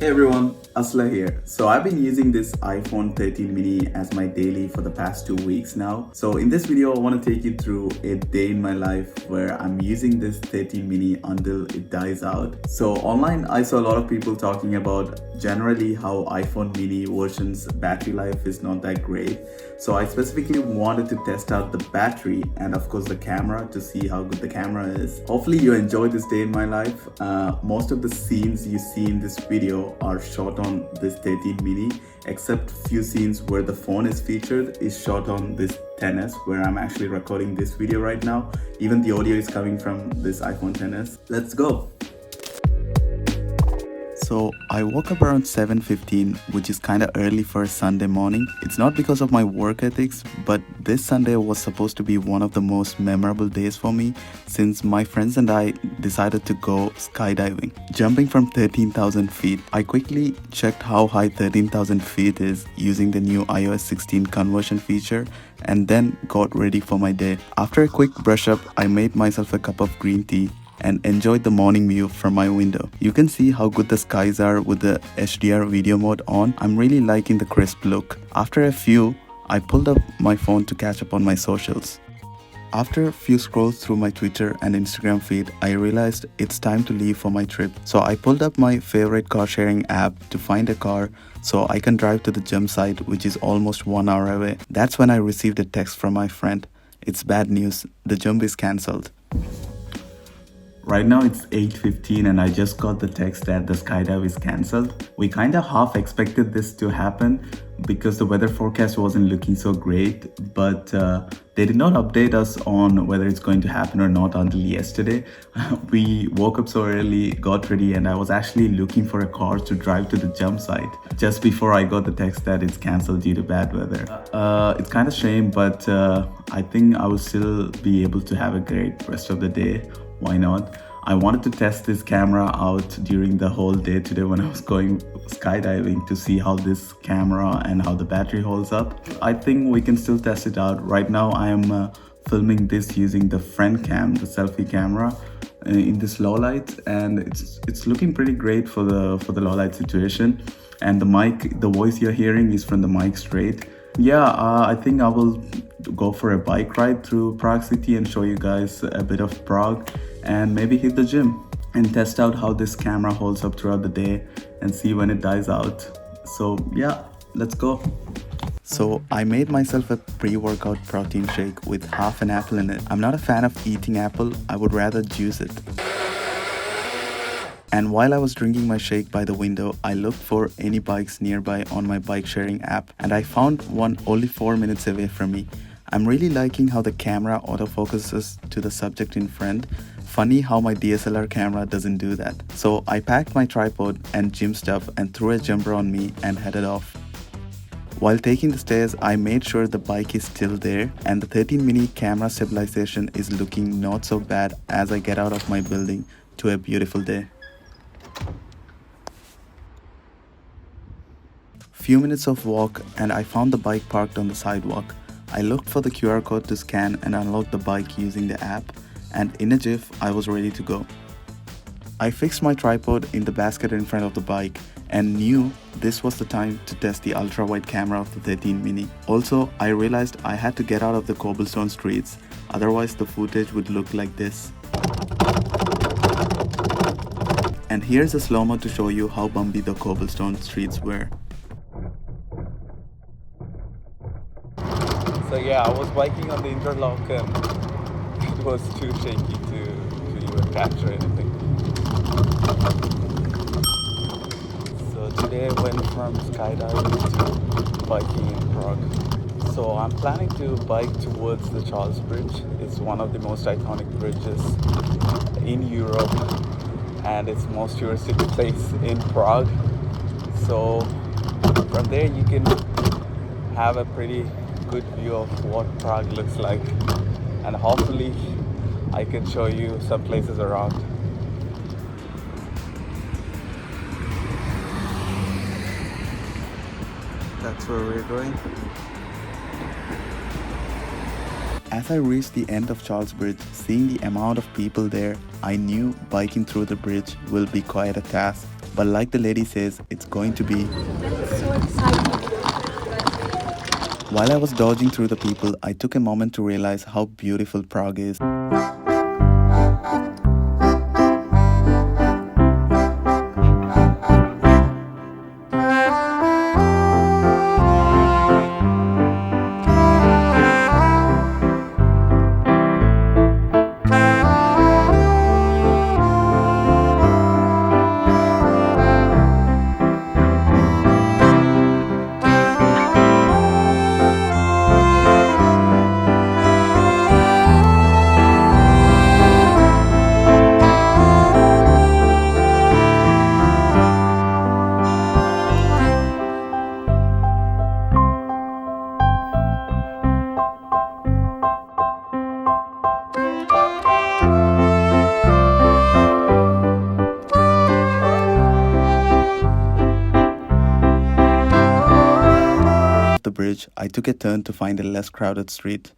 Hey everyone, Aslah here. So I've been using this iPhone 13 mini as my daily for the past 2 weeks now. So in this video, I want to take you through a day in my life where I'm using this 13 mini until it dies out. So online, I saw a lot of people talking about generally how iPhone mini versions battery life is not that great. So I specifically wanted to test out the battery and of course the camera to see how good the camera is. Hopefully you enjoyed this day in my life. Most of the scenes you see in this video are shot on this 13 mini, except few scenes where the phone is featured is shot on this 10s where I'm actually recording this video right now. Even the audio is coming from this iPhone 10s. Let's go. So I woke up around 7:15, which is kind of early for a Sunday morning. It's not because of my work ethics, but this Sunday was supposed to be one of the most memorable days for me since my friends and I decided to go skydiving, jumping from 13,000 feet. I quickly checked how high 13,000 feet is using the new iOS 16 conversion feature and then got ready for my day. After a quick brush up, I made myself a cup of green tea and enjoyed the morning view from my window. You can see how good the skies are with the HDR video mode on. I'm really liking the crisp look. After a few, I pulled up my phone to catch up on my socials. After a few scrolls through my Twitter and Instagram feed, I realized it's time to leave for my trip. So I pulled up my favorite car sharing app to find a car so I can drive to the jump site, which is almost 1 hour away. That's when I received a text from my friend. It's bad news, the jump is cancelled. Right now it's 8:15 and I just got the text that the skydive is cancelled. We kind of half expected this to happen because the weather forecast wasn't looking so great, but they did not update us on whether it's going to happen or not until yesterday. We woke up so early, got ready, and I was actually looking for a car to drive to the jump site just before I got the text that it's cancelled due to bad weather. It's kind of shame, but I think I will still be able to have a great rest of the day. Why not? I wanted to test this camera out during the whole day today when I was going skydiving to see how this camera and how the battery holds up. I think we can still test it out. Right now I am filming this using the front cam, the selfie camera, in this low light, and it's looking pretty great for the low light situation. And the mic, the voice you're hearing is from the mic straight. Yeah, I think I will go for a bike ride through Prague city and show you guys a bit of Prague and maybe hit the gym and test out how this camera holds up throughout the day and see when it dies out. So yeah, let's go. So I made myself a pre-workout protein shake with half an apple in it. I'm not a fan of eating apple, I would rather juice it. And while I was drinking my shake by the window, I looked for any bikes nearby on my bike sharing app and I found one only 4 minutes away from me. I'm really liking how the camera autofocuses to the subject in front. Funny how my DSLR camera doesn't do that. So I packed my tripod and gym stuff and threw a jumper on me and headed off. While taking the stairs, I made sure the bike is still there and the 13 mini camera stabilization is looking not so bad as I get out of my building to a beautiful day. Few minutes of walk and I found the bike parked on the sidewalk. I looked for the QR code to scan and unlock the bike using the app, and in a jiff I was ready to go. I fixed my tripod in the basket in front of the bike and knew this was the time to test the ultra-wide camera of the 13 mini. Also, I realized I had to get out of the cobblestone streets, otherwise the footage would look like this. And here's a slow-mo to show you how bumpy the cobblestone streets were. So yeah, I was biking on the interlock and it was too shaky to even capture anything. So today I went from skydiving to biking in Prague. So I'm planning to bike towards the Charles Bridge. It's one of the most iconic bridges in Europe and it's most touristic place in Prague. So from there you can have a pretty good view of what Prague looks like, and hopefully I can show you some places around. That's where we're going. As I reached the end of Charles Bridge, seeing the amount of people there, I knew biking through the bridge will be quite a task. but like the lady says, it's going to be. That's so exciting. While I was dodging through the people, I took a moment to realize how beautiful Prague is. The bridge, I took a turn to find a less crowded street.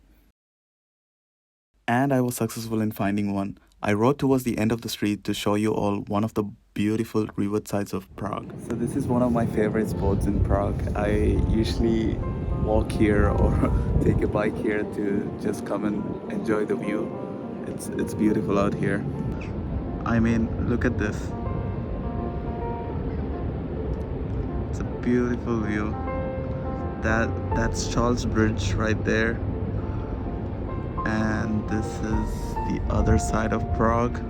And I was successful in finding one. I rode towards the end of the street to show you all one of the beautiful riversides of Prague. So this is one of my favorite spots in Prague. I usually walk here or take a bike here to just come and enjoy the view. It's beautiful out here. I mean, look at this. It's a beautiful view. That's Charles Bridge right there, and this is the other side of Prague.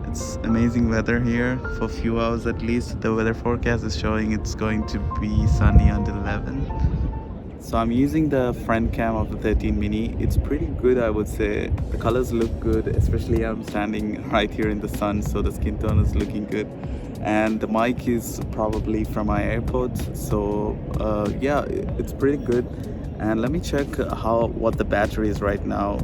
It's amazing weather here for a few hours at least. The weather forecast is showing it's going to be sunny until 11. So I'm using the front cam of the 13 mini. It's pretty good, I would say. The colors look good, especially I'm standing right here in the sun, so the skin tone is looking good. And the mic is probably from my AirPods, so yeah, it's pretty good. And let me check what the battery is right now.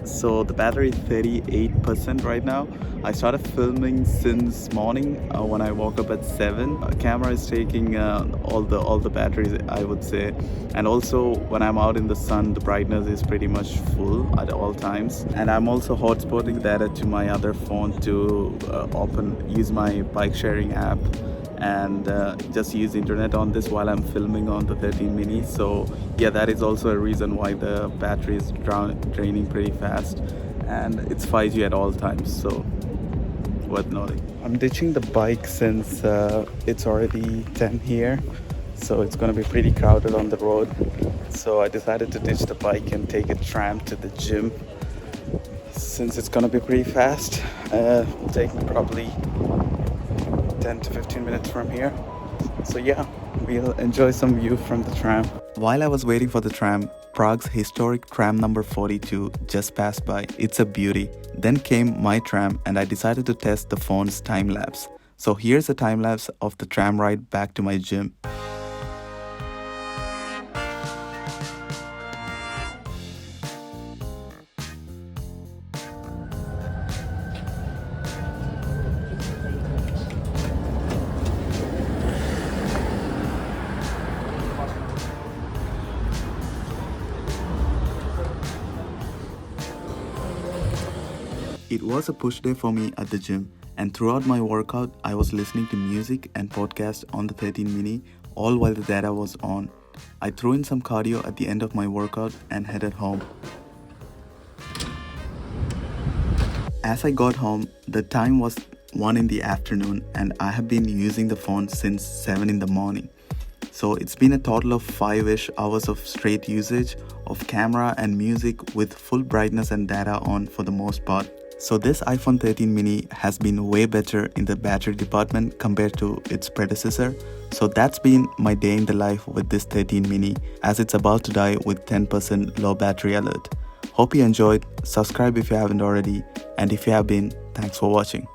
So the battery is 38% right now. I started filming since morning when I woke up at 7. Camera is taking all the batteries, I would say. And also when I'm out in the sun, the brightness is pretty much full at all times. And I'm also hotspotting data to my other phone to use my bike sharing app and just use internet on this while I'm filming on the 13 mini. So yeah, that is also a reason why the battery is draining pretty fast, and it's 5G at all times, so worth noting. I'm ditching the bike since it's already 10 here, so it's gonna be pretty crowded on the road. So I decided to ditch the bike and take a tram to the gym since it's gonna be pretty fast. It'll take me probably 10 to 15 minutes from here. So yeah, we'll enjoy some view from the tram. While I was waiting for the tram, Prague's historic tram number 42 just passed by. It's a beauty. Then came my tram and I decided to test the phone's time lapse. So here's a time lapse of the tram ride back to my gym. It was a push day for me at the gym, and throughout my workout, I was listening to music and podcasts on the 13 mini, all while the data was on. I threw in some cardio at the end of my workout and headed home. As I got home, the time was 1 in the afternoon and I have been using the phone since 7 in the morning. So it's been a total of 5-ish hours of straight usage of camera and music with full brightness and data on for the most part. So this iPhone 13 mini has been way better in the battery department compared to its predecessor. So that's been my day in the life with this 13 mini, as it's about to die with 10% low battery alert. Hope you enjoyed. Subscribe if you haven't already, and if you have been, thanks for watching.